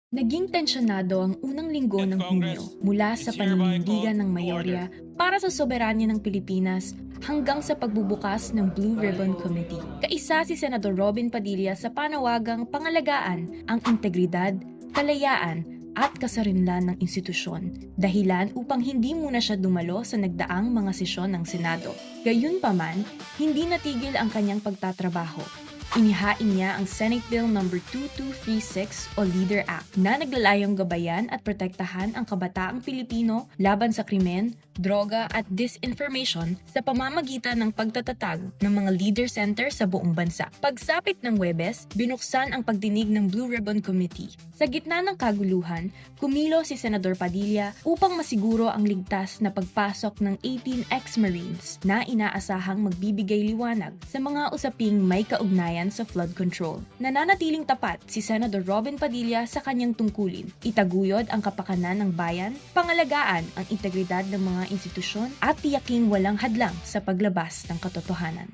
Naging tensyonado ang unang linggo And ng Congress, Hunyo mula sa it's hereby called paninindigan ng to order. mayorya para sa soberanya ng Pilipinas hanggang sa pagbubukas ng Blue Ribbon Committee. Kaisa si Senador Robin Padilla sa panawagang pangalagaan ang integridad, kalayaan at kasarinlan ng institusyon, dahilan upang hindi muna siya dumalo sa nagdaang mga sesyon ng Senado. Gayunpaman, hindi natigil ang kanyang pagtatrabaho. Inihain niya ang Senate Bill No. 2236 o Leader Act na naglalayong gabayan at protektahan ang kabataang Pilipino laban sa krimen, droga at disinformation sa pamamagitan ng pagtatatag ng mga leader center sa buong bansa. Pagsapit ng Huwebes, binuksan ang pagdinig ng Blue Ribbon Committee. Sa gitna ng kaguluhan, kumilo si Senador Padilla upang masiguro ang ligtas na pagpasok ng 18 ex-Marines na inaasahang magbibigay liwanag sa mga usaping may kaugnayan sa flood control. Nananatiling tapat si Senador Robin Padilla sa kanyang tungkulin, itaguyod ang kapakanan ng bayan, pangalagaan ang integridad ng mga institusyon at tiyaking walang hadlang sa paglabas ng katotohanan.